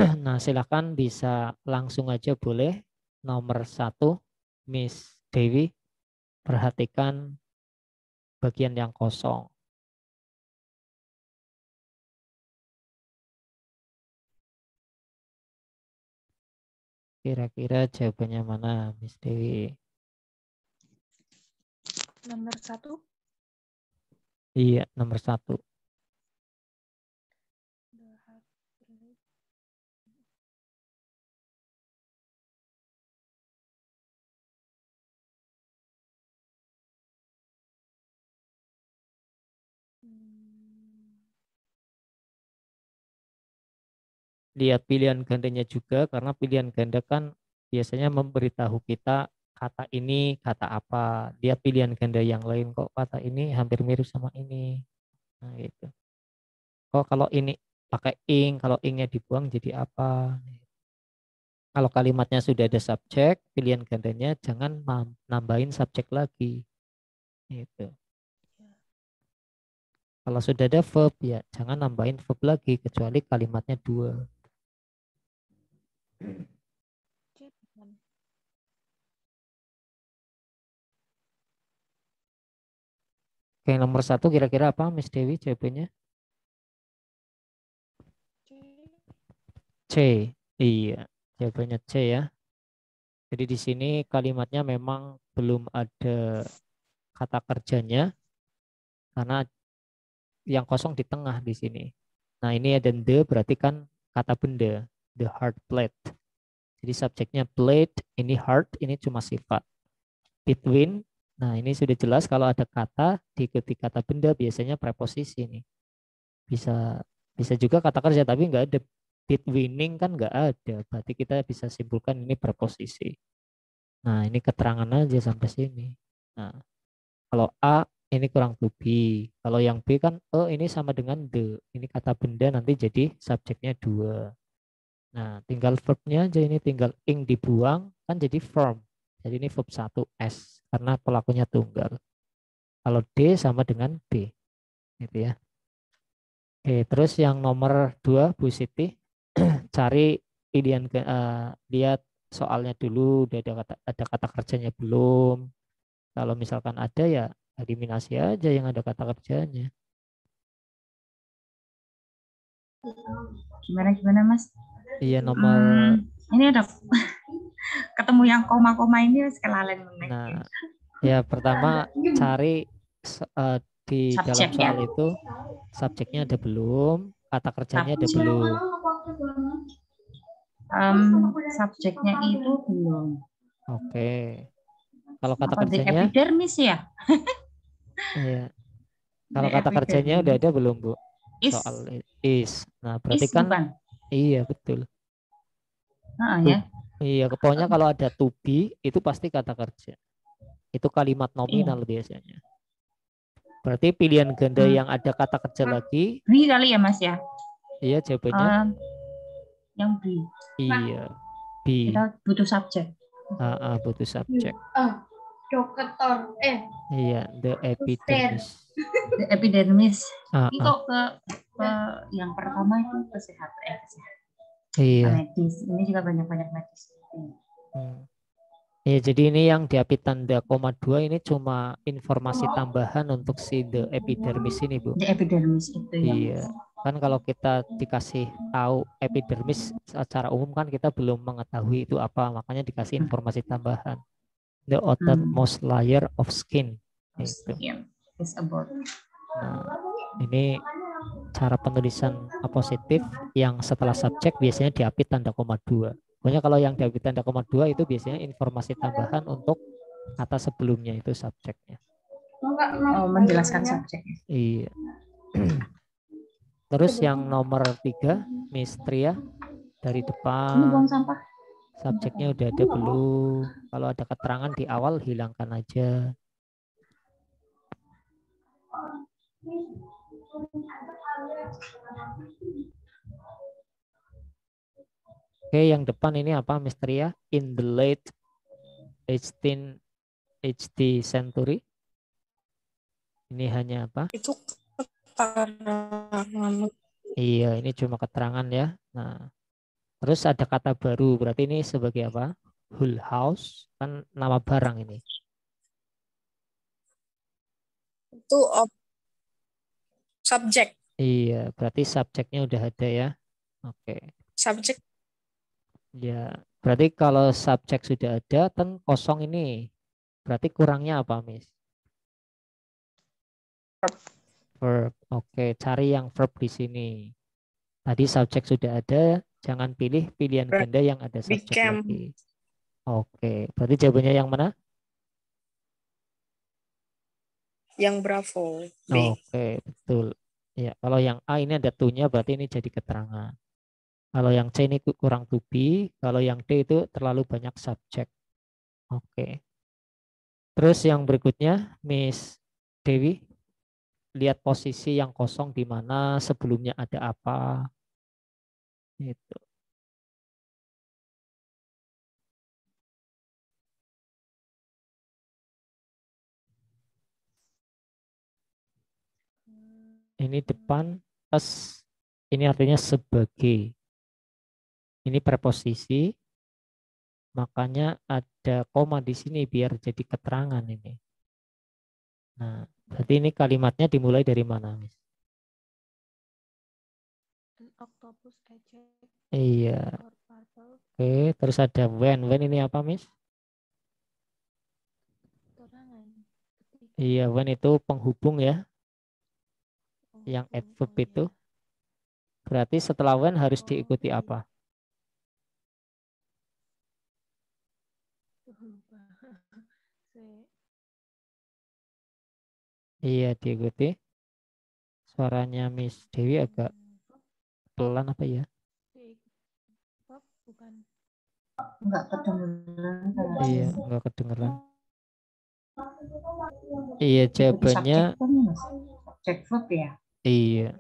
Nah, silakan bisa langsung aja boleh. Nomor 1, Miss Dewi, perhatikan bagian yang kosong. Kira-kira jawabannya mana, Miss Dewi? Nomor 1. Iya, nomor 1. Lihat pilihan gandanya juga, karena pilihan ganda kan biasanya memberitahu kita kata ini kata apa. Lihat pilihan ganda yang lain, kok kata ini hampir mirip sama ini. Nah, gitu. Kok kalau ini pakai ing, kalau ingnya dibuang jadi apa? Kalau kalimatnya sudah ada subjek, pilihan gandanya jangan nambahin subjek lagi. Gitu. Kalau sudah ada verb, ya jangan nambahin verb lagi, kecuali kalimatnya 2. Oke, nomor 1 kira-kira apa, Miss Dewi jawabannya? C. Iya, jawabannya C ya. Jadi di sini kalimatnya memang belum ada kata kerjanya, karena yang kosong di tengah di sini. Nah, ini ada the, berarti kan kata benda, the hard plate. Jadi subjeknya plate, ini hard, ini cuma sifat. Between, nah ini sudah jelas kalau ada kata diikuti kata benda biasanya preposisi nih. Bisa bisa juga kata kerja tapi nggak ada. Betweening kan nggak ada, berarti kita bisa simpulkan ini preposisi. Nah, ini keterangan aja sampai sini. Nah, kalau A ini kurang to be. Kalau yang B kan ini sama dengan the. Ini kata benda nanti jadi subjeknya 2. Nah, tinggal verbnya aja, ini tinggal ing dibuang kan jadi verb. Jadi ini verb 1 S karena pelakunya tunggal. Kalau D sama dengan B. Gitu ya. Oke, terus yang nomor 2 Bu Siti, cari pilihan lihat soalnya dulu, udah ada kata kerjanya belum. Kalau misalkan ada ya eliminasi aja yang ada kata kerjanya. Gimana Mas? Iya, nomor. Ini ada ketemu yang koma-koma ini kelalen. Nah, ya pertama cari di dalam Subjek ya. soal itu subjeknya ada belum, kata kerjanya ada Subjek. belum. Subjeknya itu belum. Oke. Kalau kata Apa di kerjanya, epidermis ya? iya. Di Kalau kata kerjanya udah epidermis. ada belum, Bu? Soal Is, is. Nah, berarti is kan bukan? iya betul. Ya. Iya, pokoknya kalau ada to be itu pasti kata kerja. Itu kalimat Iya. nominal biasanya. Berarti pilihan ganda yang ada kata kerja lagi, Bi kali ya Mas ya. iya jawabannya Yang bi. iya. B. Kita butuh subjek. Butuh subjek. Dokter. Iya, the epidermis. The epidermis. Ah, Ini ah. kok ke yang pertama itu kesehatan. Iya. Medis. Ini juga banyak-banyak medis. Hmm. Ya, jadi ini yang di tanda koma 2 ini cuma informasi tambahan untuk si the epidermis ini, Bu. The epidermis itu ya. Iya. Kan kalau kita dikasih tahu epidermis secara umum kan kita belum mengetahui itu apa, makanya dikasih informasi tambahan. The outermost layer of skin. Itu. It's about. Nah, ini cara penulisan apositif yang setelah subjek biasanya diapit tanda koma 2. Pokoknya kalau yang diapit tanda koma 2 itu biasanya informasi tambahan untuk kata sebelumnya itu subjeknya. Oh, menjelaskan subjeknya. Iya. Terus yang nomor 3, Miss Tria, dari Ini buang depan sampah. subjeknya udah ada belum? Kalau ada keterangan di awal hilangkan aja. Oke, yang depan ini apa, Miss Tria? In the late 18th HD century. Ini hanya apa? Itu keterangan. Iya, ini cuma keterangan ya. Nah, Terus ada kata baru, berarti ini sebagai apa? Whole house, kan nama barang ini. Itu subjek. Iya, berarti subjeknya udah ada ya. Oke. Subjek Ya, berarti kalau subjek sudah ada, kan kosong ini. Berarti kurangnya apa, Miss? Verb. Oke, cari yang verb di sini. Tadi subjek sudah ada, jangan pilih pilihan ganda yang ada subjek became. lagi. Oke, berarti jawabannya yang mana? Yang bravo. B. Oke, betul. Ya, kalau yang A ini ada to-nya, berarti ini jadi keterangan. Kalau yang C ini kurang to be, kalau yang D itu terlalu banyak subjek. Oke. Terus yang berikutnya, Miss Dewi, lihat posisi yang kosong di mana, sebelumnya ada apa. Gitu. Ini depan plus, ini artinya sebagai. Ini preposisi, makanya ada koma di sini biar jadi keterangan ini. Nah, berarti ini kalimatnya dimulai dari mana, Miss? Octopus eject Iya. or purple Oke, terus ada when. When ini apa, Miss? keterangan ketika. Iya, when itu penghubung ya. Yang adverb itu. Ya. Berarti setelah when harus Oh, diikuti iya. apa? Lupa. Iya, diikuti. Suaranya Miss Dewi agak pelan apa ya? Bukan. Enggak kedengeran. Iya, nggak kedengeran. Iya, Ikuti jawabannya subjek kan, Mas? Subjek verb ya. iya.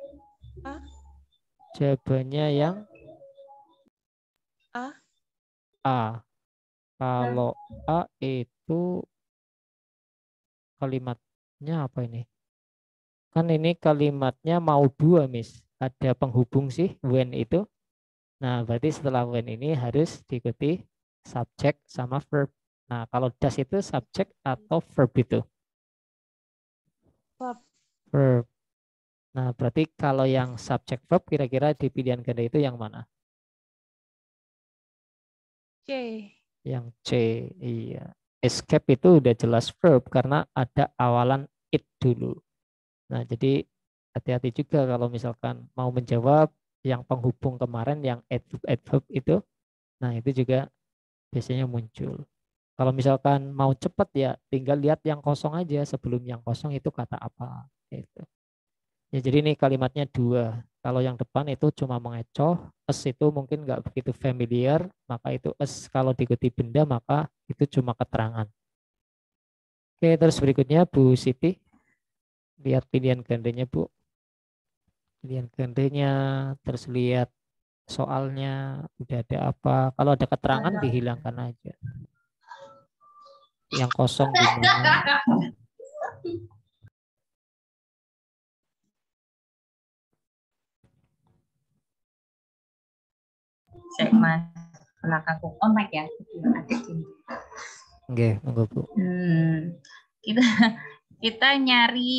A. Jawabannya yang A. A. Kalau A itu kalimatnya apa ini? Kan ini kalimatnya mau dua, Miss. Ada penghubung sih, when itu. Nah, berarti setelah when ini harus diikuti subjek sama verb. Nah, kalau does itu subjek atau verb itu? Verb. Verb. Nah, berarti kalau yang subjek verb kira-kira di pilihan ganda itu yang mana? C. Yang C. Iya. Escape itu udah jelas verb karena ada awalan it dulu. Nah, jadi hati-hati juga kalau misalkan mau menjawab yang penghubung kemarin yang adverb itu. Nah, itu juga biasanya muncul. Kalau misalkan mau cepat ya tinggal lihat yang kosong aja sebelum yang kosong itu kata apa. Gitu. Ya, jadi ini kalimatnya dua. Kalau yang depan itu cuma mengecoh, es itu mungkin nggak begitu familiar, maka itu es. Kalau diikuti benda maka itu cuma keterangan. Oke, terus berikutnya Bu Siti, lihat pilihan gandanya Bu. Pilihan gandanya, terus lihat soalnya, udah ada apa. Kalau ada keterangan dihilangkan aja. Yang kosong di mana? Saya Mas belakangku mic ya. Ada ini. Oke, monggo Bu. Kita kita nyari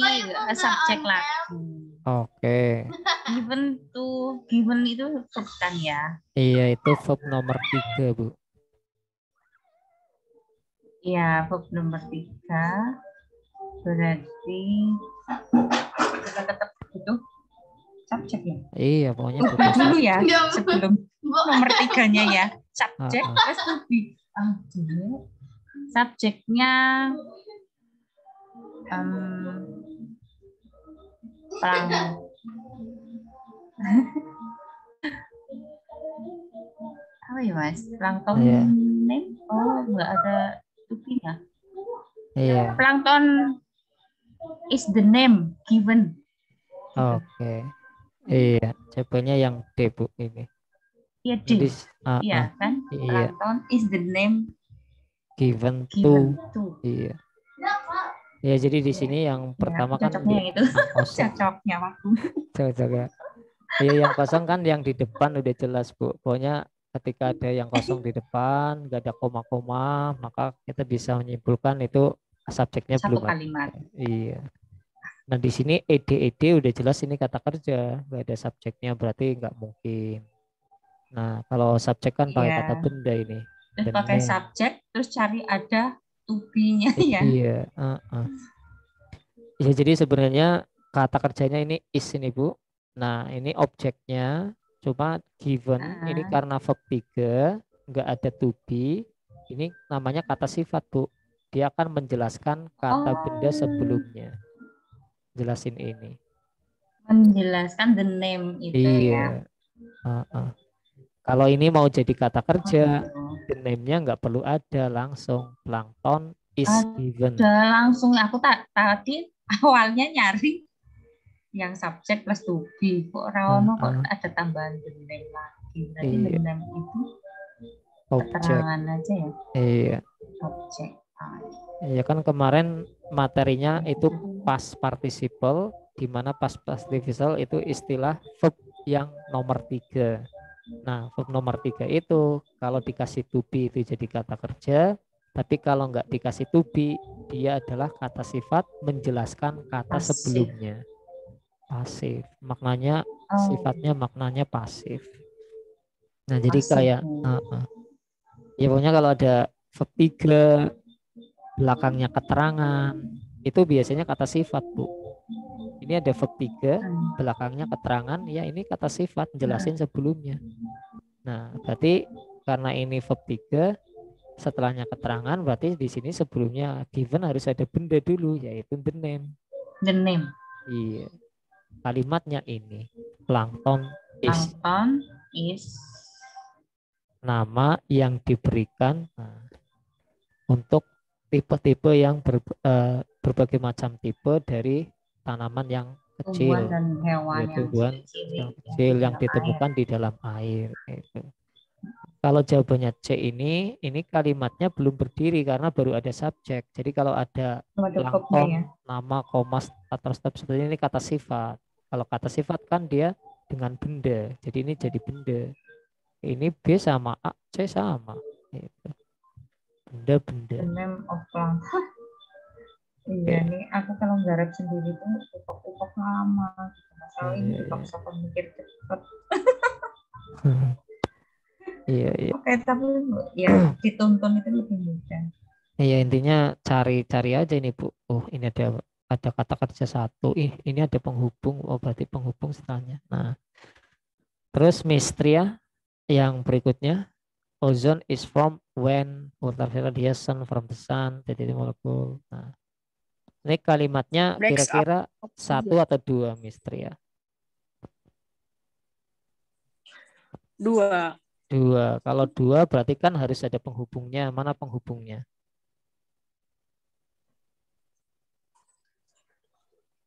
subjek lagi. Oke. Given itu verb kan ya? Iya, itu verb nomor 3, Bu. Iya, verb nomor 3. Berarti kita tetap itu subjek ya? Iya, pokoknya To be butuh dulu subjek. ya, sebelum nomor 3-nya ya. Subjek, terus to be. Subjeknya pelang. Apa ya Mas? Plankton Iya. name? Oh, nggak ada tupinya. Iya. Plankton is the name given. Oke. Iya, jawabannya yang D, Bu, ini. Iya, D. Jadi, Iya kan? iya, Plankton is the name given given to. to. Iya. Ya, jadi di sini yang pertama kan Cocoknya yang itu. yang kosong. Cocoknya waktu. Cocok ya. Iya, yang kosong kan yang di depan udah jelas, Bu. Pokoknya ketika ada yang kosong di depan, nggak ada koma-koma, maka kita bisa menyimpulkan itu subjeknya Satu belum ada. kalimat. Iya. Nah di sini ed udah jelas ini kata kerja, nggak ada subjeknya berarti nggak mungkin. Nah kalau subjek kan pakai kata Iya. benda ini. Terus The pakai name. subjek, terus cari ada to be-nya ya. Iya. Ya jadi sebenarnya kata kerjanya ini is ini Bu. Nah ini objeknya cuma given ini Ah, karena verb 3 nggak ada to be. Ini namanya kata sifat Bu. Dia akan menjelaskan kata benda oh, sebelumnya. Jelasin ini. menjelaskan the name itu ya. Iya. Heeh. Kalau ini mau jadi kata Oh kerja, gitu. the name-nya nggak perlu ada langsung. Plankton is given. Ada langsung aku tadi awalnya nyari yang subjek plus to be. Kok Rawono kok Heeh. ada tambahan the name lagi. Berarti the Iya. name itu Objek. keterangan aja ya. Iya. Objek. Ya kan kemarin materinya itu past participle, di mana past participle itu istilah verb yang nomor 3. Nah, verb nomor 3 itu kalau dikasih to be itu jadi kata kerja, tapi kalau nggak dikasih to be, dia adalah kata sifat menjelaskan kata Pasif. sebelumnya. Pasif. Maknanya, Oh, sifatnya maknanya pasif. Nah, jadi pasif. kayak, ya pokoknya kalau ada verb 3, belakangnya keterangan, itu biasanya kata sifat, Bu. Ini ada verb 3, belakangnya keterangan, ya ini kata sifat, jelasin sebelumnya. Nah, berarti karena ini verb 3, setelahnya keterangan, berarti di sini sebelumnya given harus ada benda dulu, yaitu the name. The name. Iya, kalimatnya ini, plankton is. Plankton is Nama yang diberikan untuk tipe-tipe yang berbagai macam tipe dari tanaman yang tumbuhan kecil, dan hewan ya yang tumbuhan kecil yang yang kecil di yang dalam air. ditemukan di dalam air. Gitu. Kalau jawabannya C ini kalimatnya belum berdiri karena baru ada subjek. Jadi kalau ada Ada verbnya ya. plankton, nama, koma, atau stop seperti ini kata sifat. Kalau kata sifat kan dia dengan benda. Jadi ini jadi benda. Ini B sama A, C sama. Gitu. Benda-benda. The name of plankton. Iya nih, aku kalau garap sendiri tuh upok-upok lama. Masalah ini dipaksa mikir cepat. Iya, iya. Oke, tapi ya dituntun itu lebih mudah. Iya intinya cari aja ini Bu. Oh ini ada kata kerja satu. Ini ada penghubung. Oh berarti penghubung setelahnya. Nah terus mistria yang berikutnya. Ozone is from when ultraviolet radiation from the sun. Jadi molekul. Nah ini kalimatnya Breaks up kira-kira oxygen. 1 atau 2 mistria? 2. 2. Kalau 2 berarti kan harus ada penghubungnya. Mana penghubungnya?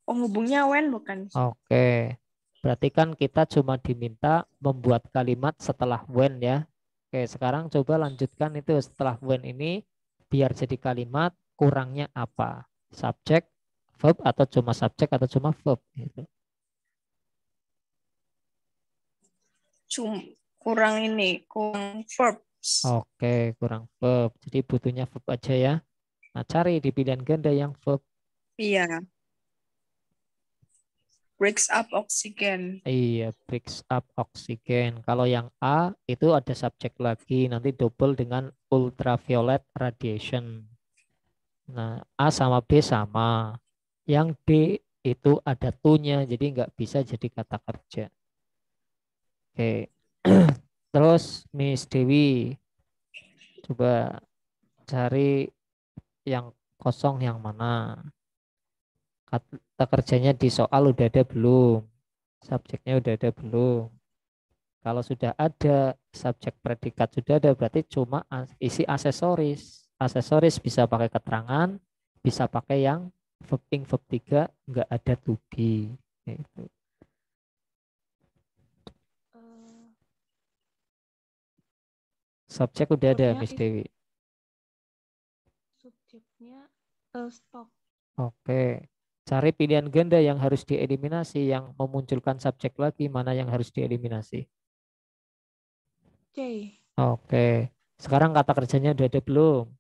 Penghubungnya when bukan? Oke. Berarti kan kita cuma diminta membuat kalimat setelah when ya. Oke, sekarang coba lanjutkan itu setelah when ini biar jadi kalimat kurangnya apa? Subjek, verb atau cuma subjek atau cuma verb gitu. Kurang verbs. Oke, kurang verb. Jadi butuhnya verb aja ya. Nah, cari di pilihan ganda yang verb. Iya. Breaks up oxygen. Iya, breaks up oxygen. Kalau yang A itu ada subjek lagi, nanti double dengan ultraviolet radiation. Nah, A sama B sama. Yang D itu ada to-nya, jadi nggak bisa jadi kata kerja. Oke. Terus Miss Dewi, coba cari yang kosong yang mana. Kata kerjanya di soal udah ada belum? Subjeknya udah ada belum? Kalau sudah ada, subjek predikat sudah ada, berarti cuma isi aksesoris. Aksesoris bisa pakai keterangan, bisa pakai yang verb 3 nggak ada to be. Gitu. Subjek udah ada, Verbnya Miss Dewi. subjeknya stop. Oke. Cari pilihan ganda yang harus dieliminasi, yang memunculkan subjek lagi, mana yang harus dieliminasi. C. Oke. Sekarang kata kerjanya udah ada belum?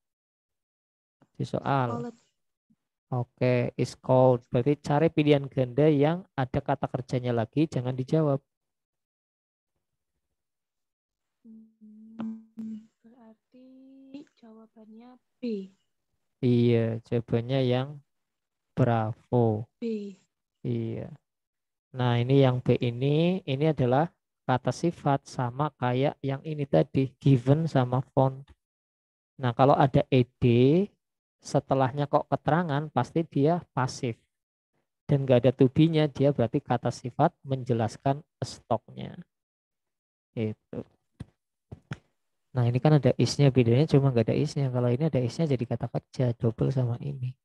Di soal. Called. Oke, is called. Berarti cari pilihan ganda yang ada kata kerjanya lagi, jangan dijawab. Berarti jawabannya B. Iya, jawabannya yang bravo. B. Iya. Nah, ini yang B ini adalah kata sifat sama kayak yang ini tadi, given sama found. Nah, kalau ada ed, setelahnya kok keterangan, pasti dia pasif. Dan nggak ada to be-nya, dia berarti kata sifat menjelaskan stoknya. Itu. Nah, ini kan ada is-nya, bedanya cuma nggak ada is-nya. Kalau ini ada is-nya jadi kata kerja, double sama ini.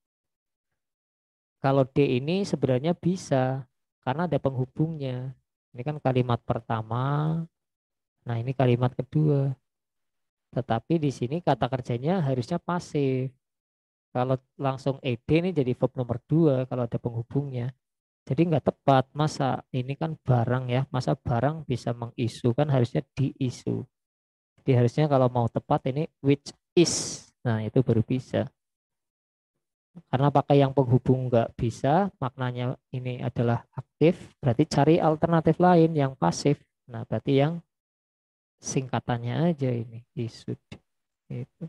Kalau D ini sebenarnya bisa, karena ada penghubungnya. Ini kan kalimat pertama, nah ini kalimat kedua. Tetapi di sini kata kerjanya harusnya pasif. Kalau langsung ed ini jadi verb nomor 2 kalau ada penghubungnya. Jadi nggak tepat. Masa ini kan barang ya. Masa barang bisa mengisu kan harusnya diisu. Jadi harusnya kalau mau tepat ini which is. Nah itu baru bisa. Karena pakai yang penghubung nggak bisa. Maknanya ini adalah aktif. Berarti cari alternatif lain yang pasif. Nah berarti yang singkatannya aja ini. Issued. Itu.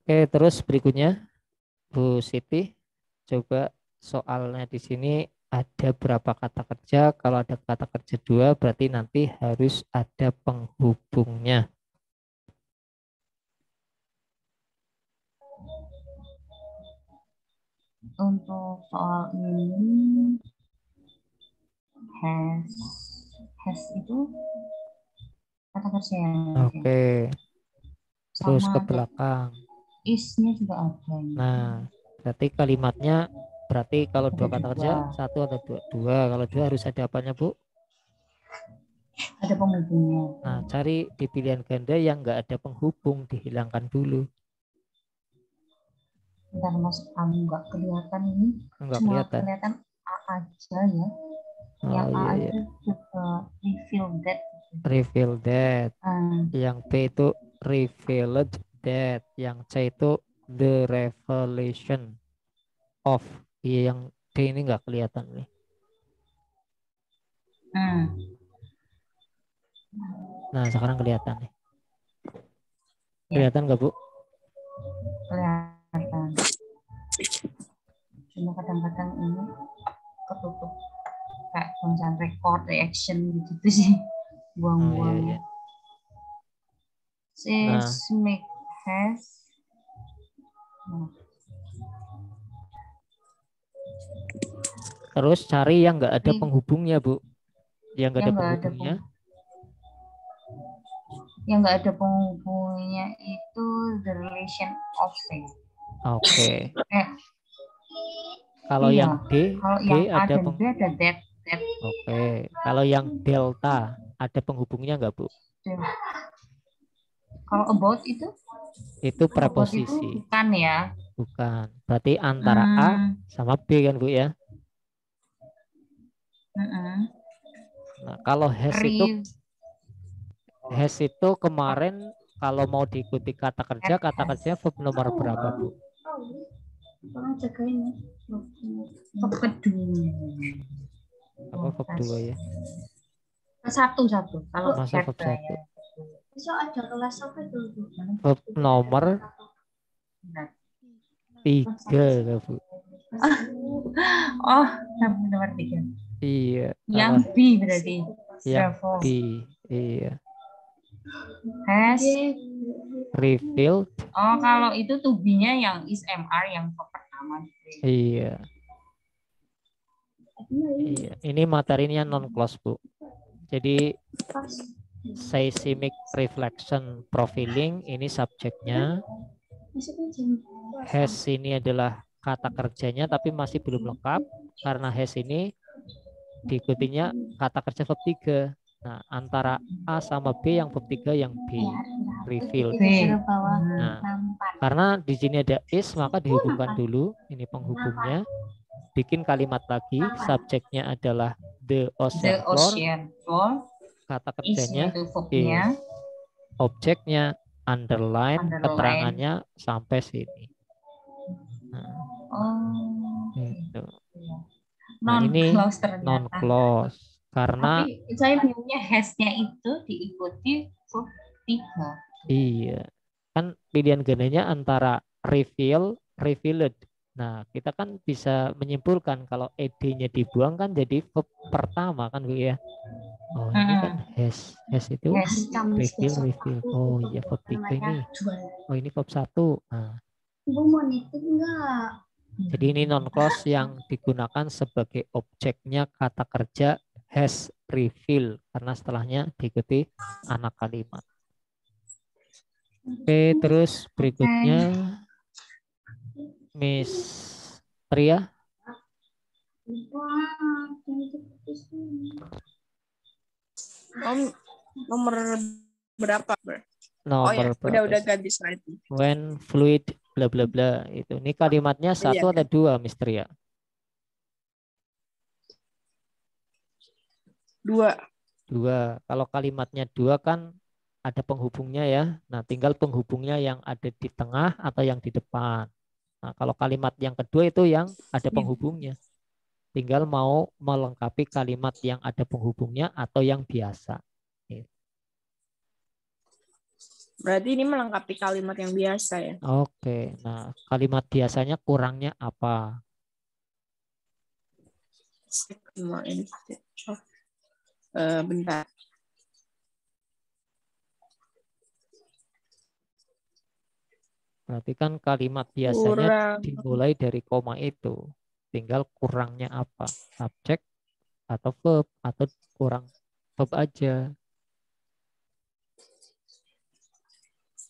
Oke terus berikutnya. Bu Siti, coba soalnya di sini ada berapa kata kerja? Kalau ada kata kerja 2, berarti nanti harus ada penghubungnya. Untuk soal ini has itu kata kerja yang Oke, terus ke sama belakang. is-nya juga ada. Nah, berarti kalimatnya, berarti kalau Ada 2 kata kerja, dua. 1 atau 2? 2, kalau 2 harus ada apanya, Bu? Ada penghubungnya. Nah, cari di pilihan ganda yang nggak ada penghubung, dihilangkan dulu. Bentar mas, kamu nggak kelihatan ini. Nggak Cuma kelihatan. kelihatan A aja ya. Yang Oh A iya, iya. itu juga reveal that. Reveal that. Hmm. Yang B itu revealed that, yang C itu the revelation of. Iya, yang D ini nggak kelihatan nih. Nah sekarang kelihatan nih. Kelihatan nggak Bu? Kelihatan. Cuma kadang-kadang ini ketutup kayak tulisan record reaction gitu sih. Oh iya, Buang-buang. iya. Seismic has. Terus cari yang nggak ada penghubungnya Bu. Yang nggak ada penghubungnya. Yang nggak ada penghubungnya itu the relation of things. Oke. Kalau Iya. yang D, Kalau D yang ada D ada that. Oke. Kalau yang delta ada penghubungnya nggak Bu? Kalau about itu? Itu preposisi. About itu bukan ya? Bukan. Berarti antara A sama B kan Bu ya? Nah, kalau has itu kemarin kalau mau diikuti kata kerja verb nomor berapa Bu? Tolong jagain ya. Verb kedua. Apa verb 2 ya? Satu. Kalau masa verb 1. Besok ada kelas apa itu? Verb nomor 3 Bu. Oh, nomor 3. Iya. Yang B berarti. Yang B. Iya. Has revealed. Oh, kalau itu to be-nya yang is MR yang pertama. Iya. Iya. Ini materinya non close Bu. Jadi seismic reflection profiling ini subjeknya. Has ini adalah kata kerjanya tapi masih belum lengkap karena has ini diikutinya kata kerja verb 3. Nah, antara A sama B yang verb 3 yang B. Revealed. Nah, karena di sini ada is maka dihubungkan dulu. Ini penghubungnya. Bikin kalimat lagi. Subjeknya adalah the ocean floor. Kata kerjanya is. objeknya, underline, Underline. keterangannya sampai sini. Nah, Oh, itu. iya. Nah, ini Non-clause ternyata. non-clause. Karena Tapi saya bingungnya has-nya itu diikuti verb 3. iya, kan pilihan gandanya antara reveal, revealed. Nah, kita kan bisa menyimpulkan kalau ed-nya dibuang kan jadi verb pertama kan Bu ya. Oh, ini kan has. Has itu Has. reveal, reveal. Oh iya, verb 3 ini. Oh, ini verb 1. Nah, Ibu mau nitip enggak? jadi ini non-clause yang digunakan sebagai objeknya kata kerja has reveal karena setelahnya diikuti anak kalimat. Oke, terus berikutnya Miss Pria. Nomor berapa, Bro? Oh Nomor ya, berapa udah sih? ganti slide. When fluid bla bla bla itu. Ini kalimatnya Iya, satu atau dua, Miss Tria? 2. Dua. Kalau kalimatnya dua kan ada penghubungnya ya. Nah, tinggal penghubungnya yang ada di tengah atau yang di depan. Nah, kalau kalimat yang kedua itu yang ada penghubungnya. Tinggal mau melengkapi kalimat yang ada penghubungnya atau yang biasa. Berarti ini melengkapi kalimat yang biasa ya. Oke, nah kalimat biasanya kurangnya apa? More instead of. Bentar. Berarti kan kalimat biasanya Kurang. dimulai dari koma itu. Tinggal kurangnya apa? Subjek atau verb atau kurang verb aja.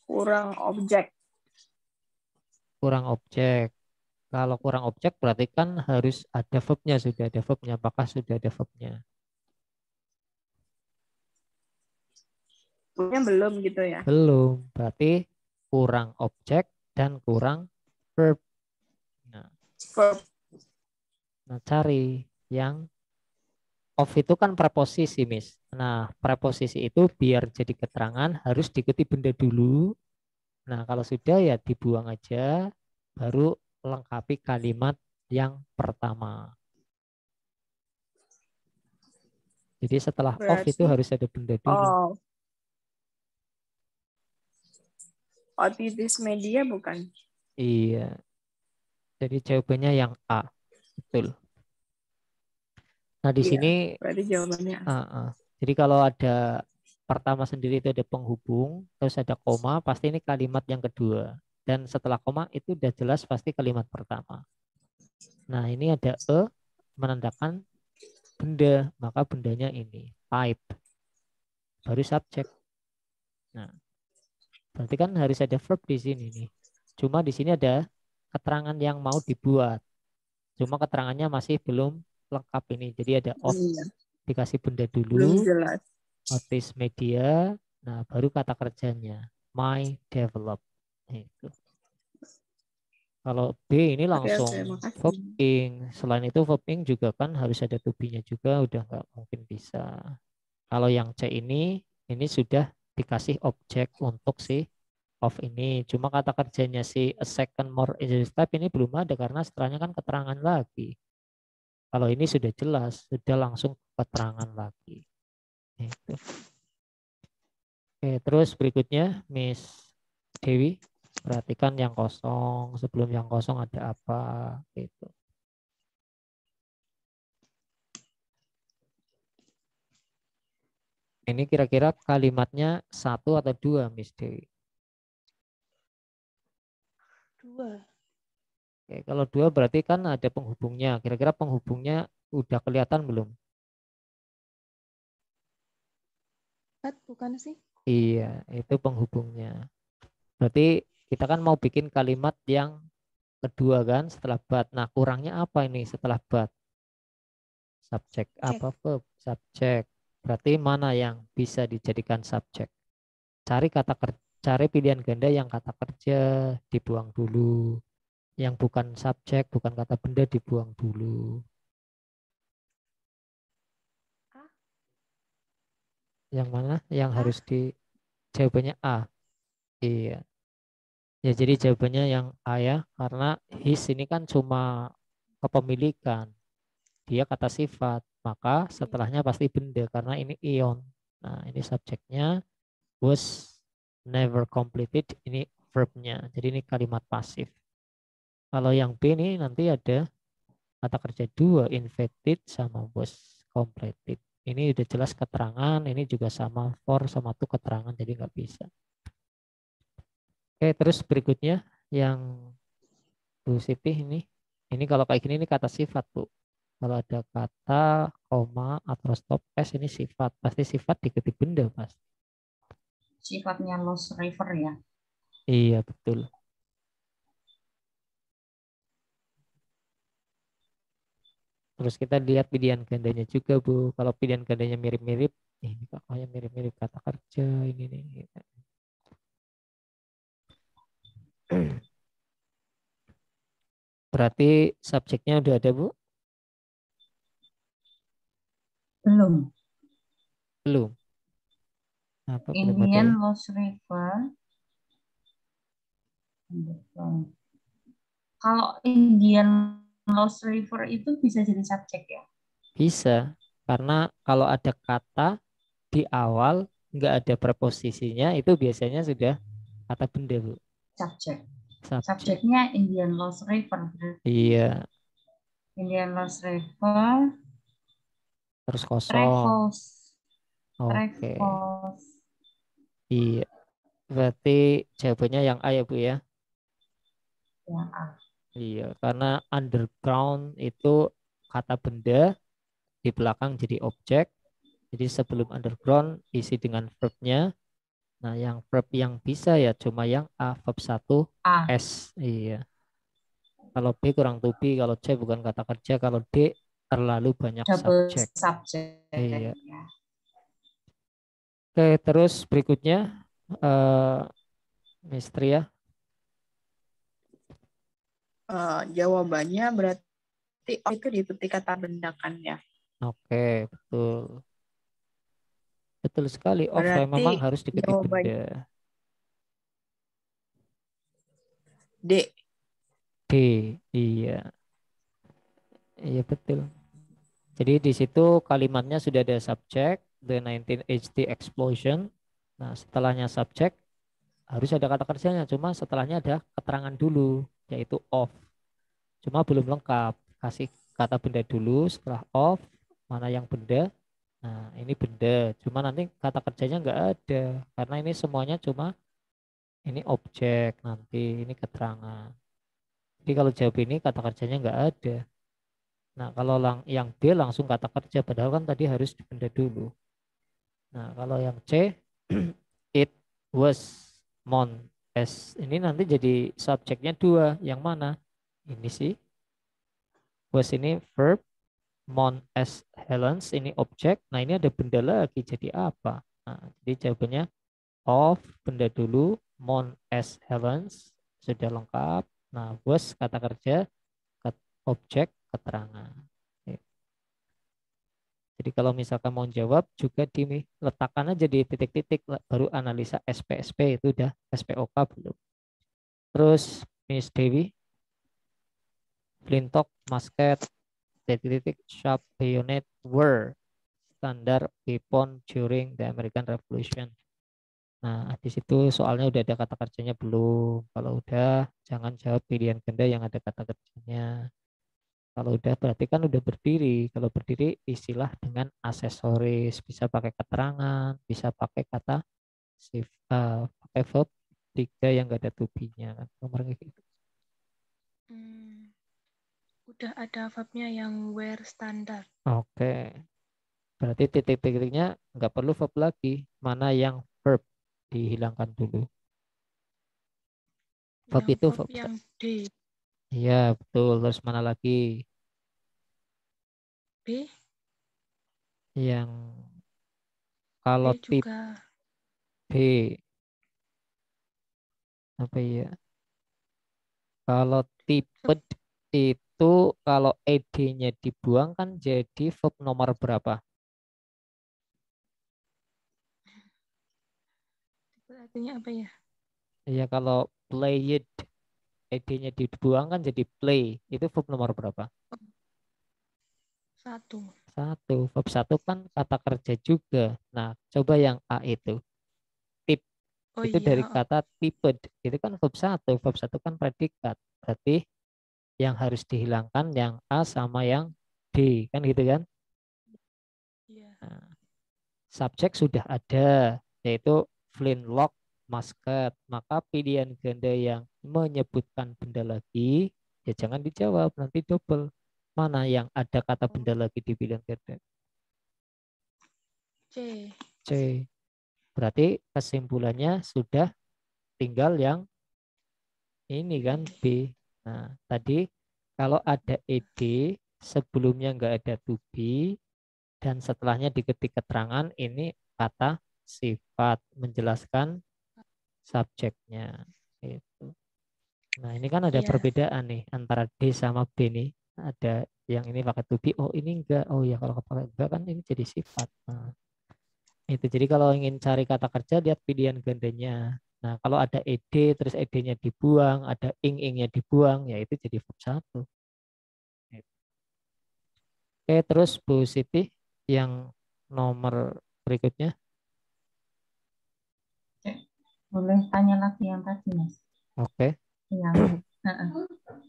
Kurang objek. Kurang objek. Kalau kurang objek berarti kan harus ada verbnya, sudah ada verbnya. Apakah sudah ada verbnya? Punya belum gitu ya. Belum. Berarti kurang objek dan kurang verb. Nah, Verb. cari yang of itu kan preposisi, Miss. Nah, preposisi itu biar jadi keterangan harus diikuti benda dulu. Nah, kalau sudah ya dibuang aja, baru lengkapi kalimat yang pertama. Jadi setelah of itu Berarti harus ada benda dulu. otitis media bukan? Iya. Jadi jawabannya yang A. Betul. Nah, di Iya, sini berarti jawabannya. jadi kalau ada pertama sendiri itu ada penghubung, terus ada koma, pasti ini kalimat yang kedua. Dan setelah koma itu udah jelas pasti kalimat pertama. Nah, ini ada menandakan benda, maka bendanya ini type, baru subjek. Nah, berarti kan harus ada verb di sini nih. Cuma di sini ada keterangan yang mau dibuat. Cuma keterangannya masih belum lengkap ini. Jadi ada of, Iya. dikasih benda Belum dulu, jelas. notice media, nah baru kata kerjanya my develop. Itu. Kalau B ini Oke, langsung makasih. verb ing. Selain itu verb ing juga kan harus ada to be-nya juga, udah nggak mungkin bisa. Kalau yang C ini sudah dikasih objek untuk si of ini. Cuma kata kerjanya si a second more is type ini belum ada karena setelahnya kan keterangan lagi. Kalau ini sudah jelas, sudah langsung keterangan lagi. Itu. Oke, terus berikutnya Miss Dewi, perhatikan yang kosong. Sebelum yang kosong ada apa? Gitu. Ini kira-kira kalimatnya satu atau dua, Miss Dewi? 2. Oke, kalau dua berarti kan ada penghubungnya. Kira-kira penghubungnya udah kelihatan belum? Bukan sih? Iya, itu penghubungnya. Berarti kita kan mau bikin kalimat yang kedua kan setelah but. Nah, kurangnya apa ini setelah but? Subjek apa verb? Subjek. Berarti mana yang bisa dijadikan subjek? Cari kata kerja, cari pilihan ganda yang kata kerja dibuang dulu. Yang bukan subjek, bukan kata benda dibuang dulu. Yang mana yang harus di Jawabannya A. Iya. Ya, jadi jawabannya yang A ya, karena his ini kan cuma kepemilikan. Dia kata sifat, maka setelahnya pasti benda karena ini ion. Nah, ini subjeknya was never completed, ini verbnya. Jadi ini kalimat pasif. Kalau yang B ini nanti ada kata kerja dua, infected sama was completed. Ini udah jelas keterangan, ini juga sama for sama tuh keterangan, jadi nggak bisa. Oke, terus berikutnya yang Bu Siti ini kalau kayak gini ini kata sifat Bu. Kalau ada kata koma atau stop s ini sifat, pasti sifat diikuti benda pasti. Sifatnya lost river ya. Iya betul. Terus kita lihat pilihan gandanya juga Bu. Kalau pilihan gandanya mirip-mirip, ini kakaknya mirip-mirip kata kerja ini nih. Berarti subjeknya udah ada Bu? Belum. Belum. Apa belum ada Indian ya? lost river. Kalau Indian lost river itu bisa jadi subjek ya. Bisa. Karena kalau ada kata di awal nggak ada preposisinya itu biasanya sudah kata benda Bu. Subjek. Subjek. Subjeknya Indian lost river. Iya. Indian lost river. Terus kosong. Travels. Oke. Travels. Iya. Berarti jawabannya yang A ya Bu ya. Yang A. Iya. Karena underground itu kata benda di belakang jadi objek. Jadi sebelum underground isi dengan verbnya. Nah yang verb yang bisa ya cuma yang A. Verb 1 A. S. Iya. Kalau B kurang to be. Kalau C bukan kata kerja. Kalau D terlalu banyak Double subjek. subjek. Iya. Ya. Oke, terus berikutnya eh Mistri ya. Jawabannya berarti oh, itu diikuti kata benda kan ya. Oke, betul. Betul sekali. Off Berarti memang harus diikuti jawabannya benda. D. D, iya. Iya betul. Jadi di situ kalimatnya sudah ada subjek, the 1980 explosion. Nah, setelahnya subjek harus ada kata kerjanya. Cuma setelahnya ada keterangan dulu, yaitu of. Cuma belum lengkap. Kasih kata benda dulu, setelah of, mana yang benda. Nah, ini benda. Cuma nanti kata kerjanya nggak ada. Karena ini semuanya cuma ini objek nanti, ini keterangan. Jadi kalau jawab ini kata kerjanya nggak ada. Nah, kalau yang B langsung kata kerja, padahal kan tadi harus benda dulu. Nah, kalau yang C, it was Mount S. Ini nanti jadi subjeknya dua. Yang mana? Ini sih. Was ini verb, Mount S. Helens ini objek. Nah, ini ada benda lagi. Jadi apa? Nah, jadi jawabannya of benda dulu, Mount S. Helens sudah lengkap. Nah, was kata kerja, objek, keterangan. Jadi kalau misalkan mau jawab juga diletakkan aja di titik-titik baru analisa SPSP itu udah SPOK belum. Terus Miss Dewi, Flintock, musket, titik-titik, sharp, bayonet were standard weapon during the American Revolution. Nah, di situ soalnya udah ada kata kerjanya belum. Kalau udah, jangan jawab pilihan ganda yang ada kata kerjanya. Kalau udah berarti kan udah berdiri. Kalau berdiri istilah dengan aksesoris, bisa pakai keterangan, bisa pakai kata pakai verb tiga yang gak ada tubinya kan. Nomornya gitu. Udah ada verbnya yang were standar. Oke. Berarti titik-titiknya nggak perlu verb lagi. Mana yang verb dihilangkan dulu. Verb Yang itu verb verb. yang D. Iya, betul. Terus mana lagi? B. Yang B kalau tip juga. B apa ya? Kalau tipe itu kalau ed-nya dibuang kan jadi verb nomor berapa? artinya apa ya? Ya kalau played, ed-nya dibuang kan jadi play. Itu verb nomor berapa? 1. Satu. Verb satu kan kata kerja juga. Nah, coba yang A itu. Tip. Oh Itu dari iya, kata tipped. Itu kan verb satu. Verb satu kan predikat. Berarti yang harus dihilangkan yang A sama yang D. Kan gitu kan? iya. Nah, subjek sudah ada. Yaitu flintlock, musket. Maka pilihan ganda yang menyebutkan benda lagi. Ya jangan dijawab. Nanti double. Mana yang ada kata Oh, benda lagi di pilihan ganda? C. C. Berarti kesimpulannya sudah tinggal yang ini B. kan B. Nah, tadi kalau ada ed sebelumnya nggak ada to be dan setelahnya diketik keterangan ini kata sifat menjelaskan subjeknya. Itu. Nah, ini kan ada Iya. perbedaan nih antara D sama B nih. Ada yang ini pakai to be, oh ini enggak. Oh ya kalau pakai enggak kan ini jadi sifat. Nah, itu jadi kalau ingin cari kata kerja lihat pilihan gandanya. Nah, kalau ada ed terus ed-nya dibuang, ada ing-ingnya dibuang, ya itu jadi verb satu. Oke, terus Bu Siti yang nomor berikutnya. Boleh tanya lagi yang tadi, Mas? Oke, Yang,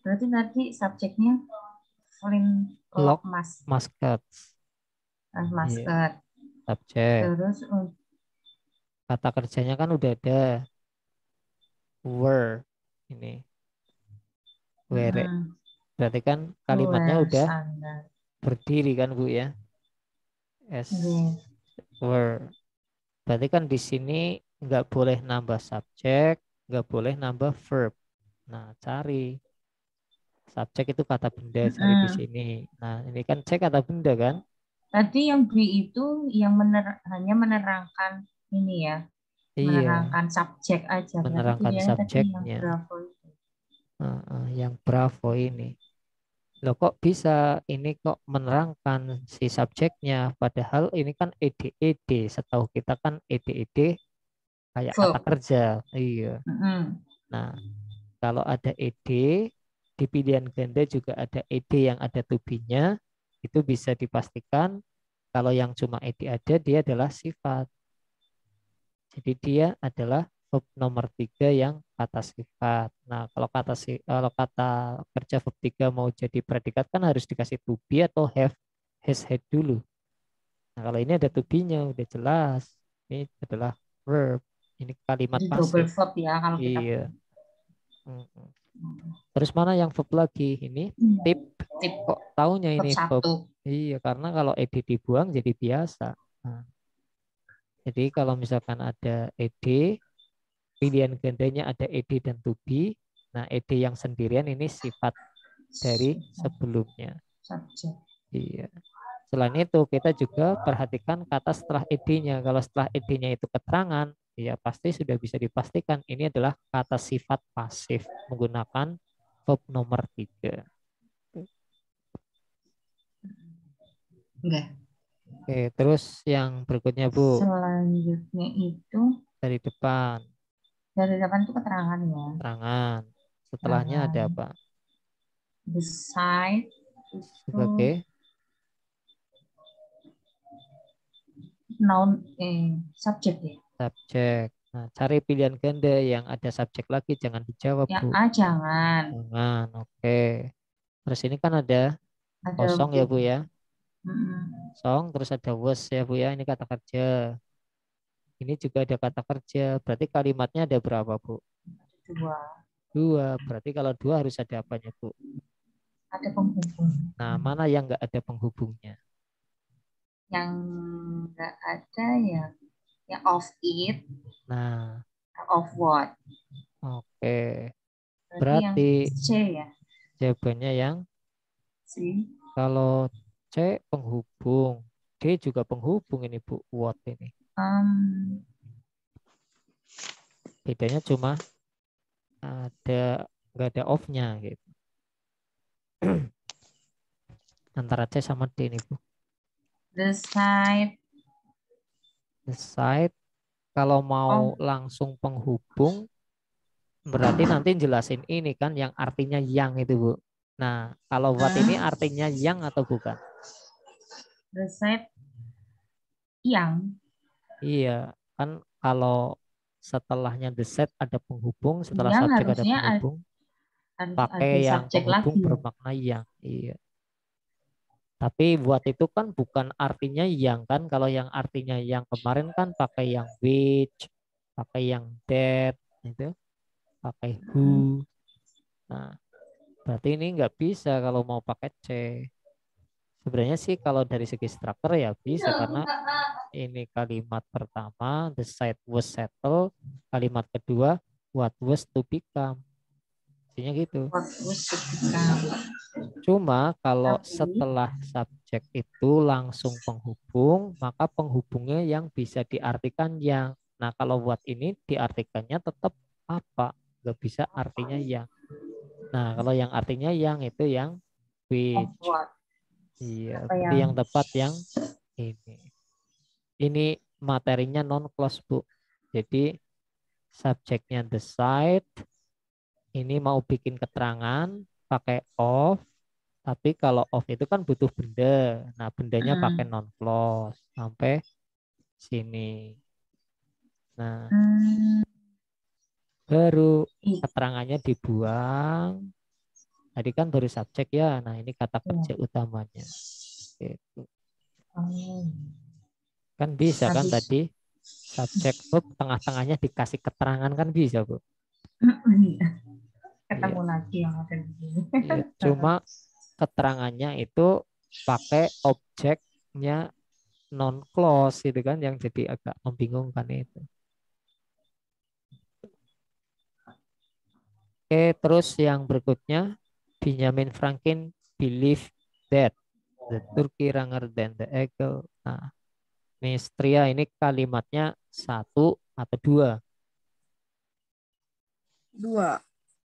berarti tadi subjeknya flintlock lock mascots. Iya, masket. subjek. Terus Kata kerjanya kan udah ada were ini, were. Berarti kan kalimatnya were udah standar. berdiri kan Bu ya? As Yes. were. Berarti kan di sini nggak boleh nambah subjek, nggak boleh nambah verb. Nah, cari subjek itu kata benda, cari di sini. Nah, ini kan C kata benda kan? Tadi yang B itu yang hanya menerangkan ini ya, Iya, menerangkan subjek aja. Berarti menerangkan pilihannya tadi yang subjeknya. bravo itu. Yang bravo ini. Loh kok bisa ini kok menerangkan si subjeknya? Padahal ini kan ed-ed. Setahu kita kan ed-ed kayak kata Verb. kerja. Iya. Nah, kalau ada ed, di pilihan ganda juga ada ed yang ada to be-nya, itu bisa dipastikan kalau yang cuma ed ada, dia adalah sifat. Jadi dia adalah verb nomor 3 yang kata sifat. Nah, kalau kata kerja verb 3 mau jadi predikat kan harus dikasih to be atau have, has had dulu. Nah, kalau ini ada to be-nya udah jelas. Ini adalah verb. Ini kalimat Jadi double pasif. verb ya kalau kita. Iya. Terus mana yang verb lagi? Ini tip. Tip Kok taunya verb ini verb? 1. Iya, karena kalau ed dibuang jadi biasa. Nah, jadi kalau misalkan ada ed, pilihan gandanya ada ed dan to be. Nah, ed yang sendirian ini sifat dari sebelumnya. Subjek. Iya. Selain itu, kita juga perhatikan kata setelah ed-nya. Kalau setelah ed-nya itu keterangan, ya pasti sudah bisa dipastikan ini adalah kata sifat pasif menggunakan verb nomor 3. Enggak. Oke, terus yang berikutnya Bu, Selanjutnya itu dari depan, dari depan itu keterangan ya. keterangan. Setelahnya ada Keterangan. apa? The side itu Sebagai noun subjek ya. subjek. Nah, cari pilihan ganda yang ada subjek lagi, jangan dijawab Yang Bu. A jangan. Jangan, oke. Terus ini kan ada Ada kosong ya Bu ya. Kosong, terus ada was ya Bu ya, ini kata kerja. Ini juga ada kata kerja, berarti kalimatnya ada berapa Bu? dua. Dua, berarti kalau dua harus ada apanya Bu? Ada penghubung. Nah, mana yang nggak ada penghubungnya? Yang enggak ada ya, yang of it, Nah, of what. oke. Berarti yang Berarti C ya. jawabannya yang C. kalau C penghubung, D juga penghubung ini Bu, what ini. Bedanya cuma ada nggak ada off-nya gitu. Antara C sama D ini Bu. The side The side Kalau Oh, mau langsung penghubung, berarti nanti jelasin ini kan yang artinya yang itu, Bu. Nah, kalau what ini artinya yang atau bukan? the set yang Iya, kan kalau setelahnya the set ada penghubung, setelah yang subjek ada harusnya penghubung, harus ada pakai yang subjek penghubung lagi. bermakna yang. Iya. Tapi buat itu kan bukan artinya yang kan. Kalau yang artinya yang kemarin kan pakai yang which, pakai yang that, itu, pakai who. Nah, berarti ini nggak bisa kalau mau pakai C. Sebenarnya sih kalau dari segi struktur ya bisa karena ini kalimat pertama the site was settled, kalimat kedua what was to become. Intinya gitu. What was to become. Cuma kalau Tapi setelah subjek itu langsung penghubung, maka penghubungnya yang bisa diartikan yang. Nah, kalau what ini diartikannya tetap apa? Nggak bisa artinya yang. Nah, kalau yang artinya yang itu yang of which. what? Iya, Apa berarti yang yang tepat yang ini. Ini materinya non clause, Bu. Jadi subjeknya the site, ini mau bikin keterangan pakai of, tapi kalau of itu kan butuh benda. Nah, bendanya pakai non clause sampai sini. Nah, baru keterangannya dibuang. Tadi kan baru subjek ya. Nah, ini kata kerja utamanya. Gitu. Kan bisa kan habis tadi subjek verb tengah-tengahnya dikasih keterangan kan bisa, Bu. ketemu Iya, lagi yang ada di sini. iya. Cuma keterangannya itu pakai objeknya non clause itu kan yang jadi agak membingungkan itu. Oke, terus yang berikutnya Benjamin Franklin believe that the turkey longer than the eagle. Nah, Mistria ini kalimatnya satu atau dua? Dua.